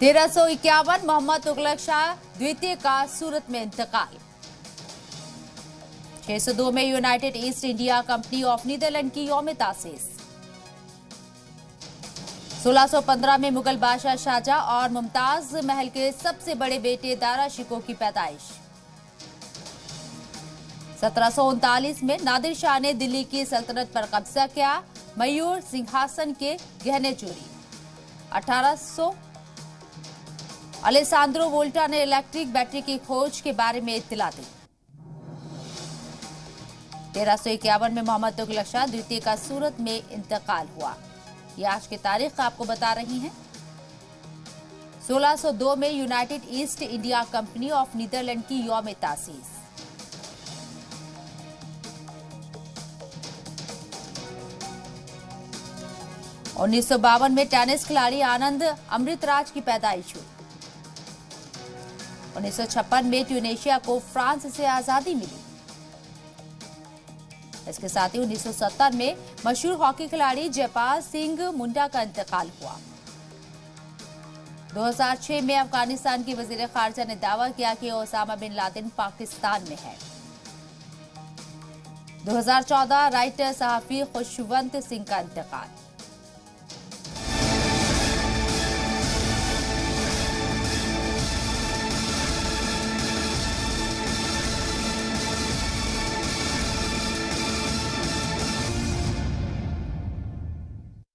1351 मोहम्मद तुगलक शाह द्वितीय का सूरत में इंतकाल। 602 में United East India Company of Netherland की यौम तासीस। 1615 में मुगल बादशाह शाहजहां और मुमताज महल के सबसे बड़े बेटे दारा शिकोह की पैदाइश। 1739 में नादिर शाह ने दिल्ली की सल्तनत पर कब्जा किया। मयूर सिंहासन के गहने चोरी। 1800 अलेसांद्रो वोल्टा ने इलेक्ट्रिक बैटरी की खोज के बारे में इत्तला दी। 1351 में मोहम्मद तुगलक शाह द्वितीय का सूरत में इंतकाल हुआ। ये आज की तारीख आपको बता रही हैं। 1602 में United East India Company of Netherland की यौम तासीस। 1952 में टेनिस खिलाड़ी आनंद अमृतराज की पैदाइश हुई। 1956 में ट्यूनीशिया को फ्रांस से आजादी मिली। इसके साथ ही 1970 में मशहूर हॉकी खिलाड़ी जयपाल सिंह मुंडा का इंतकाल हुआ। 2006 में अफगानिस्तान की वजीर खारजा ने दावा किया कि ओसामा बिन लादेन पाकिस्तान में है। 2014 राइटर सहाफी खुशवंत सिंह का इंतकाल।